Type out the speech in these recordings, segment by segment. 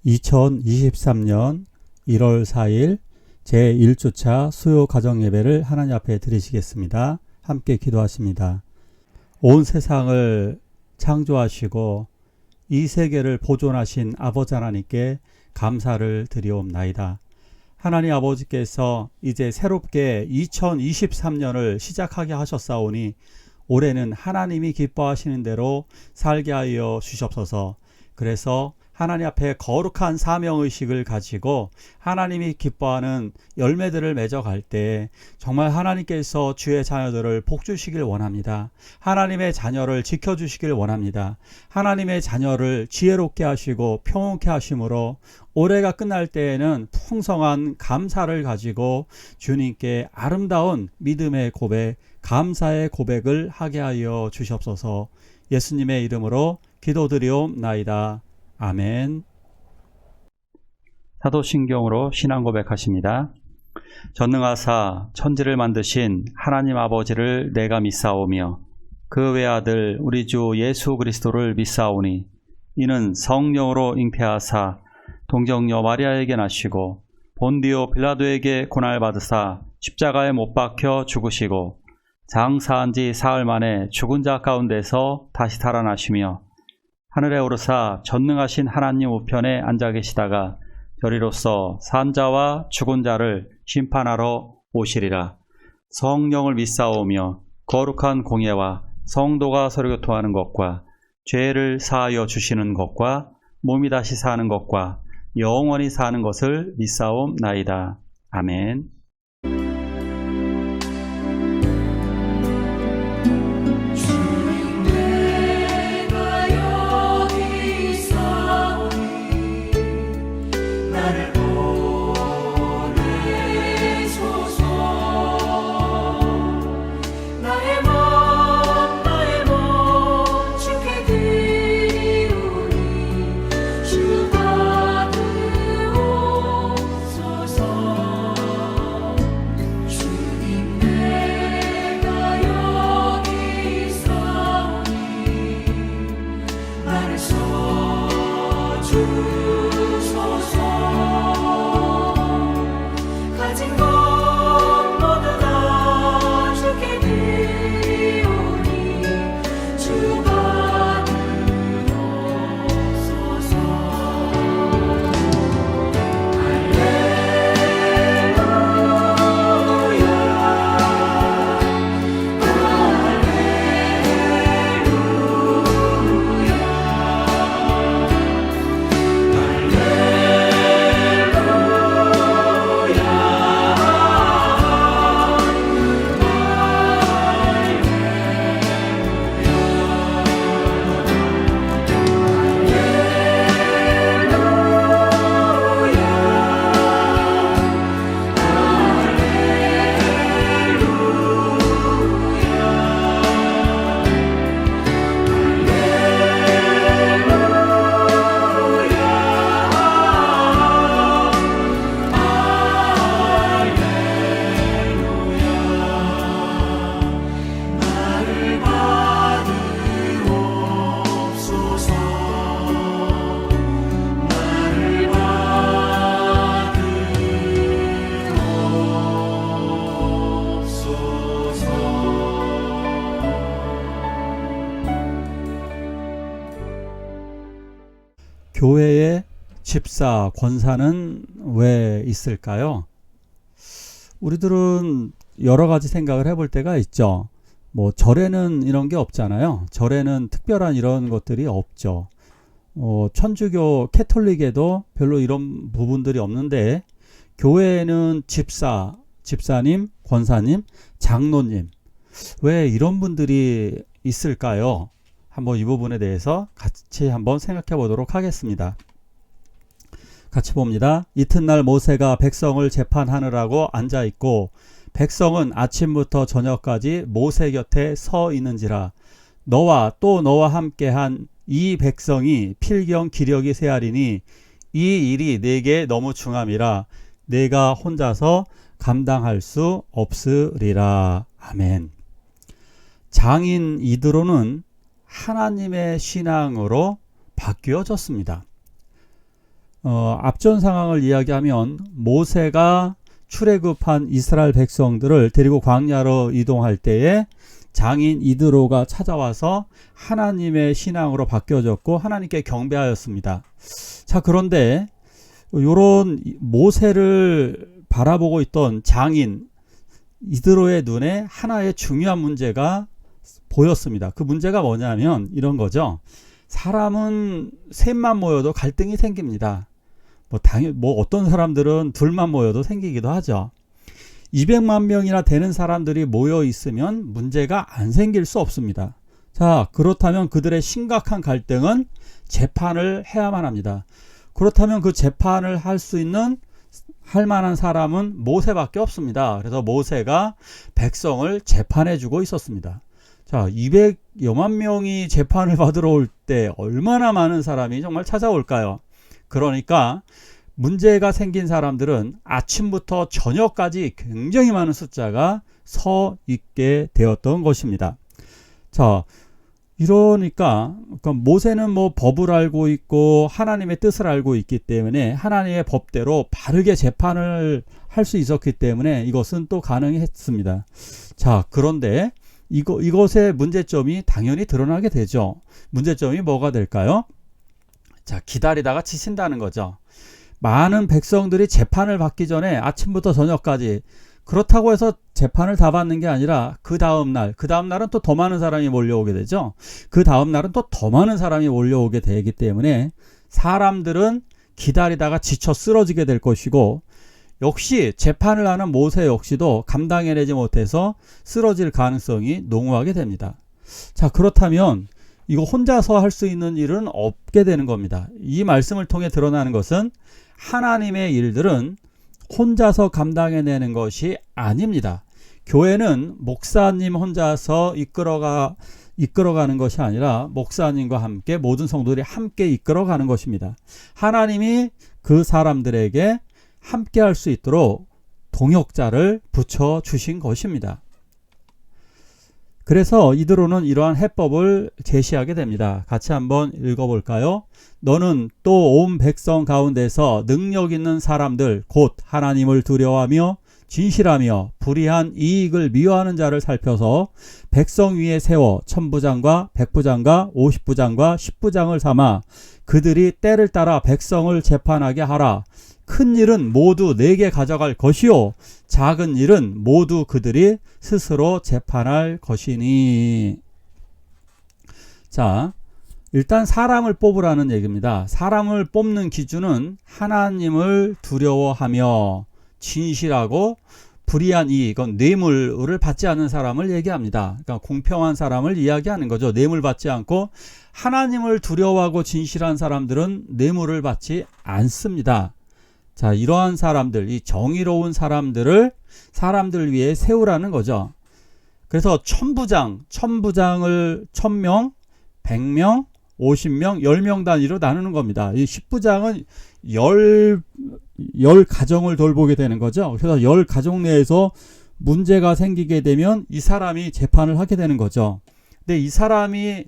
2023년 1월 4일 제1주차 수요 가정예배를 하나님 앞에 드리시겠습니다. 함께 기도하십니다. 온 세상을 창조하시고 이 세계를 보존하신 아버지 하나님께 감사를 드리옵나이다. 하나님 아버지께서 이제 새롭게 2023년을 시작하게 하셨사오니 올해는 하나님이 기뻐하시는 대로 살게 하여 주시옵소서. 그래서 하나님 앞에 거룩한 사명의식을 가지고 하나님이 기뻐하는 열매들을 맺어갈 때 정말 하나님께서 주의 자녀들을 복주시길 원합니다. 하나님의 자녀를 지켜주시길 원합니다. 하나님의 자녀를 지혜롭게 하시고 평온케 하심으로 올해가 끝날 때에는 풍성한 감사를 가지고 주님께 아름다운 믿음의 고백, 감사의 고백을 하게 하여 주시옵소서. 예수님의 이름으로 기도드리옵나이다. 아멘. 사도신경으로 신앙 고백하십니다. 전능하사 천지를 만드신 하나님 아버지를 내가 믿사오며 그 외아들 우리 주 예수 그리스도를 믿사오니 이는 성령으로 잉태하사 동정녀 마리아에게 나시고 본디오 빌라도에게 고난받으사 십자가에 못 박혀 죽으시고 장사한 지 사흘 만에 죽은 자 가운데서 다시 살아나시며 하늘에 오르사 전능하신 하나님 우편에 앉아 계시다가 저리로서 산 자와 죽은 자를 심판하러 오시리라. 성령을 믿사오며 거룩한 공예와 성도가 서로 교통하는 것과 죄를 사하여 주시는 것과 몸이 다시 사는 것과 영원히 사는 것을 믿사옵나이다. 아멘. 교회의 집사, 권사는 왜 있을까요? 우리들은 여러 가지 생각을 해볼 때가 있죠. 절에는 이런 게 없잖아요. 절에는 특별한 이런 것들이 없죠. 천주교 캐톨릭에도 별로 이런 부분들이 없는데 교회에는 집사, 집사님, 권사님, 장로님, 왜 이런 분들이 있을까요? 한번 이 부분에 대해서 같이 한번 생각해 보도록 하겠습니다. 같이 봅니다. 이튿날 모세가 백성을 재판하느라고 앉아 있고 백성은 아침부터 저녁까지 모세 곁에 서 있는지라. 너와 또 너와 함께한 이 백성이 필경 기력이 세하리니 이 일이 내게 너무 중함이라 내가 혼자서 감당할 수 없으리라. 아멘. 장인 이드로는 하나님의 신앙으로 바뀌어졌습니다. 앞전 상황을 이야기하면 모세가 출애굽한 이스라엘 백성들을 데리고 광야로 이동할 때에 장인 이드로가 찾아와서 하나님의 신앙으로 바뀌어졌고 하나님께 경배하였습니다. 자, 그런데 요런 모세를 바라보고 있던 장인 이드로의 눈에 하나의 중요한 문제가 보였습니다. 그 문제가 뭐냐면 이런 거죠. 사람은 셋만 모여도 갈등이 생깁니다. 어떤 사람들은 둘만 모여도 생기기도 하죠. 200만 명이나 되는 사람들이 모여 있으면 문제가 안 생길 수 없습니다. 자, 그렇다면 그들의 심각한 갈등은 재판을 해야만 합니다. 그렇다면 그 재판을 할 만한 사람은 모세밖에 없습니다. 그래서 모세가 백성을 재판해 주고 있었습니다. 자, 200여만 명이 재판을 받으러 올 때 얼마나 많은 사람이 정말 찾아올까요? 그러니까 문제가 생긴 사람들은 아침부터 저녁까지 굉장히 많은 숫자가 서 있게 되었던 것입니다. 자, 이러니까 모세는 법을 알고 있고 하나님의 뜻을 알고 있기 때문에 하나님의 법대로 바르게 재판을 할 수 있었기 때문에 이것은 또 가능했습니다. 자, 그런데 이것의 문제점이 당연히 드러나게 되죠. 문제점이 뭐가 될까요? 자, 기다리다가 지친다는 거죠. 많은 백성들이 재판을 받기 전에 아침부터 저녁까지, 그렇다고 해서 재판을 다 받는 게 아니라 그 다음날은 또 더 많은 사람이 몰려오게 되죠. 그 다음날은 또 더 많은 사람이 몰려오게 되기 때문에 사람들은 기다리다가 지쳐 쓰러지게 될 것이고, 역시 재판을 하는 모세 역시도 감당해내지 못해서 쓰러질 가능성이 농후하게 됩니다. 자, 그렇다면 이거 혼자서 할 수 있는 일은 없게 되는 겁니다. 이 말씀을 통해 드러나는 것은 하나님의 일들은 혼자서 감당해내는 것이 아닙니다. 교회는 목사님 혼자서 이끌어가는 것이 아니라 목사님과 함께 모든 성도들이 함께 이끌어가는 것입니다. 하나님이 그 사람들에게 함께 할 수 있도록 동역자를 붙여주신 것입니다. 그래서 이드로는 이러한 해법을 제시하게 됩니다. 같이 한번 읽어볼까요? 너는 또 온 백성 가운데서 능력 있는 사람들 곧 하나님을 두려워하며 진실하며 불의한 이익을 미워하는 자를 살펴서 백성 위에 세워 천부장과 백부장과 50부장과 10부장을 삼아 그들이 때를 따라 백성을 재판하게 하라. 큰 일은 모두 내게 가져갈 것이요 작은 일은 모두 그들이 스스로 재판할 것이니. 자, 일단 사람을 뽑으라는 얘기입니다. 사람을 뽑는 기준은 하나님을 두려워하며 진실하고 불의한 이익은 뇌물을 받지 않는 사람을 얘기합니다. 그러니까 공평한 사람을 이야기하는 거죠. 뇌물 받지 않고 하나님을 두려워하고 진실한 사람들은 뇌물을 받지 않습니다. 자, 이러한 사람들, 이 정의로운 사람들을 사람들 위해 세우라는 거죠. 그래서 천부장을 1000명, 100명, 50명, 10명 단위로 나누는 겁니다. 이 10부장은 10 가정을 돌보게 되는 거죠. 그래서 10 가정 내에서 문제가 생기게 되면 이 사람이 재판을 하게 되는 거죠. 근데 이 사람이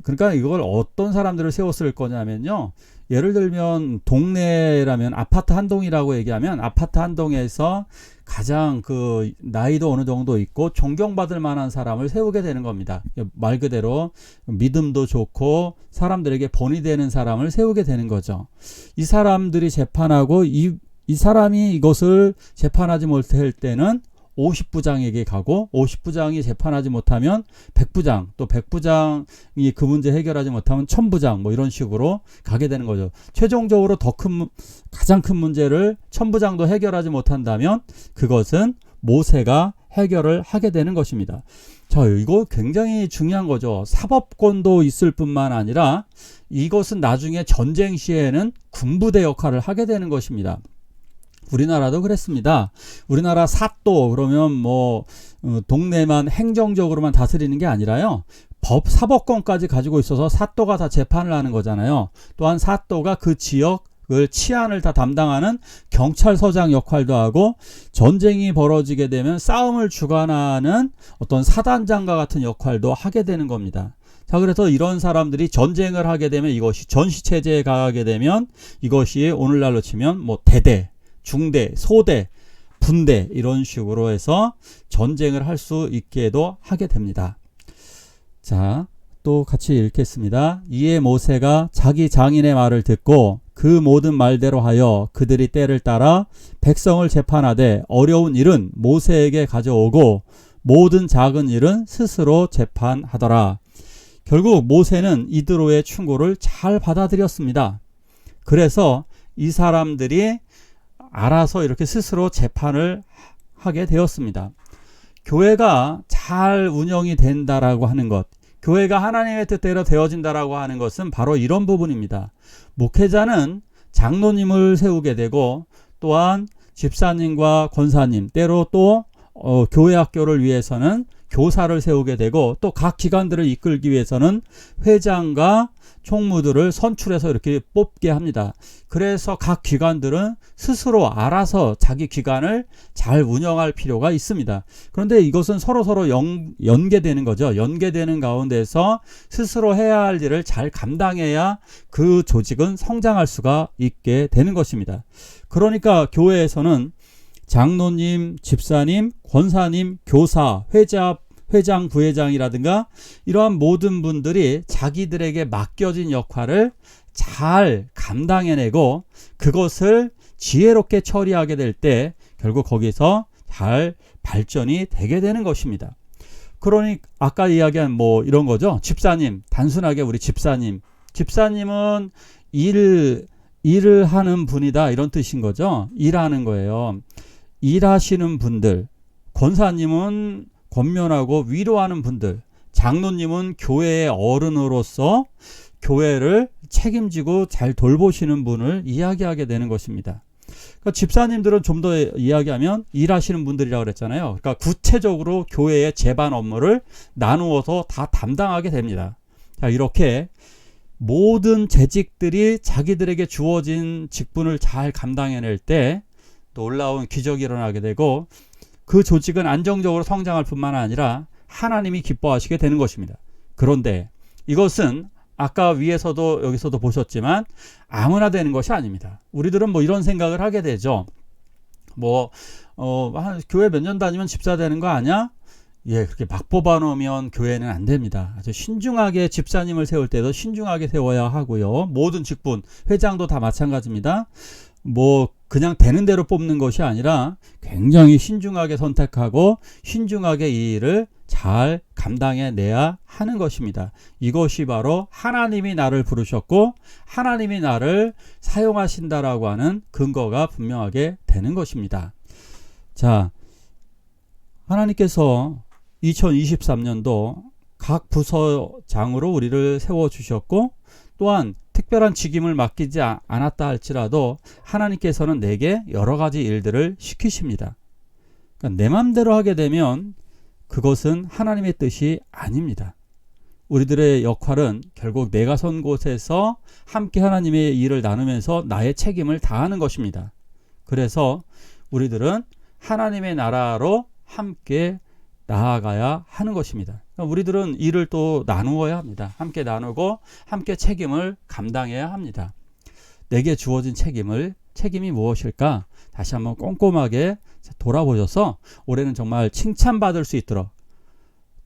그러니까 이걸 어떤 사람들을 세웠을 거냐면요. 예를 들면 동네라면 아파트 한 동이라고 얘기하면 아파트 한 동에서 가장 그 나이도 어느 정도 있고 존경받을 만한 사람을 세우게 되는 겁니다. 말 그대로 믿음도 좋고 사람들에게 본이 되는 사람을 세우게 되는 거죠. 이 사람들이 재판하고 이 사람이 이것을 재판하지 못할 때는 50부장에게 가고 50부장이 재판하지 못하면 100부장, 또 100부장이 그 문제 해결하지 못하면 1000부장 이런 식으로 가게 되는 거죠. 최종적으로 가장 큰 문제를 1000부장도 해결하지 못한다면 그것은 모세가 해결을 하게 되는 것입니다. 자, 이거 굉장히 중요한 거죠. 사법권도 있을 뿐만 아니라 이것은 나중에 전쟁 시에는 군부대 역할을 하게 되는 것입니다. 우리나라도 그랬습니다. 우리나라 사또 그러면 동네만 행정적으로만 다스리는 게 아니라요. 사법권까지 가지고 있어서 사또가 다 재판을 하는 거잖아요. 또한 사또가 그 지역을 치안을 다 담당하는 경찰서장 역할도 하고 전쟁이 벌어지게 되면 싸움을 주관하는 어떤 사단장과 같은 역할도 하게 되는 겁니다. 자, 그래서 이런 사람들이 전쟁을 하게 되면 이것이 전시체제에 가게 되면 이것이 오늘날로 치면 뭐 대대, 중대, 소대, 분대 이런 식으로 해서 전쟁을 할 수 있게도 하게 됩니다. 자, 또 같이 읽겠습니다. 이에 모세가 자기 장인의 말을 듣고 그 모든 말대로 하여 그들이 때를 따라 백성을 재판하되 어려운 일은 모세에게 가져오고 모든 작은 일은 스스로 재판하더라. 결국 모세는 이드로의 충고를 잘 받아들였습니다. 그래서 이 사람들이 알아서 이렇게 스스로 재판을 하게 되었습니다. 교회가 잘 운영이 된다라고 하는 것, 교회가 하나님의 뜻대로 되어진다라고 하는 것은 바로 이런 부분입니다. 목회자는 장로님을 세우게 되고 또한 집사님과 권사님, 때로 또 교회 학교를 위해서는 교사를 세우게 되고 또 각 기관들을 이끌기 위해서는 회장과 총무들을 선출해서 이렇게 뽑게 합니다. 그래서 각 기관들은 스스로 알아서 자기 기관을 잘 운영할 필요가 있습니다. 그런데 이것은 서로 연계되는 거죠. 연계되는 가운데서 스스로 해야 할 일을 잘 감당해야 그 조직은 성장할 수가 있게 되는 것입니다. 그러니까 교회에서는 장로님, 집사님, 권사님, 교사, 회장, 부회장이라든가 이러한 모든 분들이 자기들에게 맡겨진 역할을 잘 감당해내고 그것을 지혜롭게 처리하게 될 때 결국 거기서 잘 발전이 되게 되는 것입니다. 그러니 아까 이야기한 뭐 이런 거죠. 집사님, 단순하게 우리 집사님은 일을 하는 분이다 이런 뜻인 거죠. 일하는 거예요. 일하시는 분들, 권사님은 권면하고 위로하는 분들, 장로님은 교회의 어른으로서 교회를 책임지고 잘 돌보시는 분을 이야기하게 되는 것입니다. 그러니까 집사님들은 좀 더 이야기하면 일하시는 분들이라고 그랬잖아요. 그러니까 구체적으로 교회의 제반 업무를 나누어서 다 담당하게 됩니다. 자, 이렇게 모든 재직들이 자기들에게 주어진 직분을 잘 감당해낼 때 놀라운 기적이 일어나게 되고 그 조직은 안정적으로 성장할 뿐만 아니라 하나님이 기뻐하시게 되는 것입니다. 그런데 이것은 아까 위에서도 여기서도 보셨지만 아무나 되는 것이 아닙니다. 우리들은 뭐 이런 생각을 하게 되죠. 교회 몇 년 다니면 집사 되는 거 아니야? 예, 그렇게 막 뽑아놓으면 교회는 안 됩니다. 아주 신중하게 집사님을 세울 때도 신중하게 세워야 하고요. 모든 직분, 회장도 다 마찬가지입니다. 그냥 되는 대로 뽑는 것이 아니라 굉장히 신중하게 선택하고 신중하게 이 일을 잘 감당해내야 하는 것입니다. 이것이 바로 하나님이 나를 부르셨고 하나님이 나를 사용하신다라고 하는 근거가 분명하게 되는 것입니다. 자, 하나님께서 2023년도 각 부서장으로 우리를 세워주셨고 또한 특별한 직임을 맡기지 않았다 할지라도 하나님께서는 내게 여러 가지 일들을 시키십니다. 그러니까 내 맘대로 하게 되면 그것은 하나님의 뜻이 아닙니다. 우리들의 역할은 결국 내가 선 곳에서 함께 하나님의 일을 나누면서 나의 책임을 다하는 것입니다. 그래서 우리들은 하나님의 나라로 함께 나아가야 하는 것입니다. 우리들은 일을 또 나누어야 합니다. 함께 나누고 함께 책임을 감당해야 합니다. 내게 주어진 책임이 무엇일까? 다시 한번 꼼꼼하게 돌아보셔서 올해는 정말 칭찬받을 수 있도록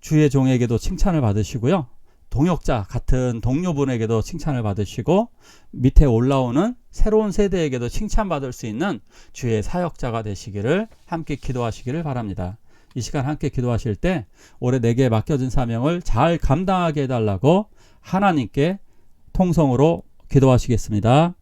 주의 종에게도 칭찬을 받으시고요. 동역자 같은 동료분에게도 칭찬을 받으시고 밑에 올라오는 새로운 세대에게도 칭찬받을 수 있는 주의 사역자가 되시기를 함께 기도하시기를 바랍니다. 이 시간 함께 기도하실 때 올해 내게 맡겨진 사명을 잘 감당하게 해달라고 하나님께 통성으로 기도하시겠습니다.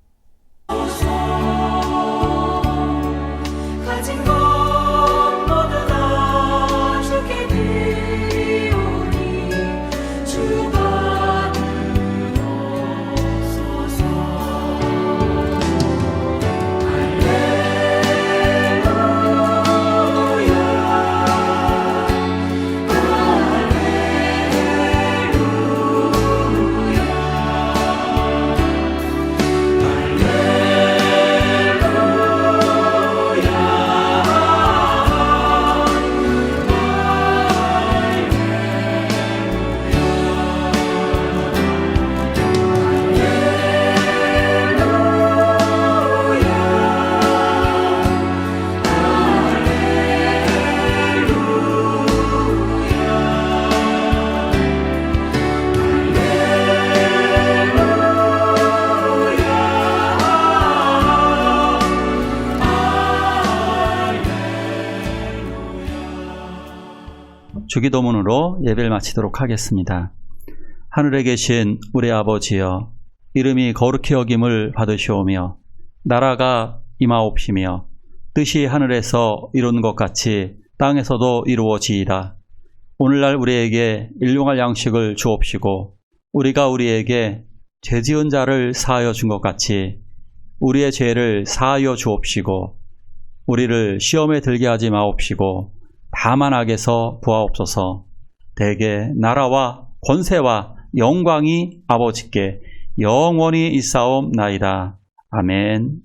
주기도문으로 예배를 마치도록 하겠습니다. 하늘에 계신 우리 아버지여, 이름이 거룩히 여김을 받으시오며 나라가 임하옵시며 뜻이 하늘에서 이룬 것 같이 땅에서도 이루어지이다. 오늘날 우리에게 일용할 양식을 주옵시고 우리가 우리에게 죄 지은 자를 사하여 준 것 같이 우리의 죄를 사하여 주옵시고 우리를 시험에 들게 하지 마옵시고 다만 악에서 구하옵소서. 대개 나라와 권세와 영광이 아버지께 영원히 있사옵나이다. 아멘.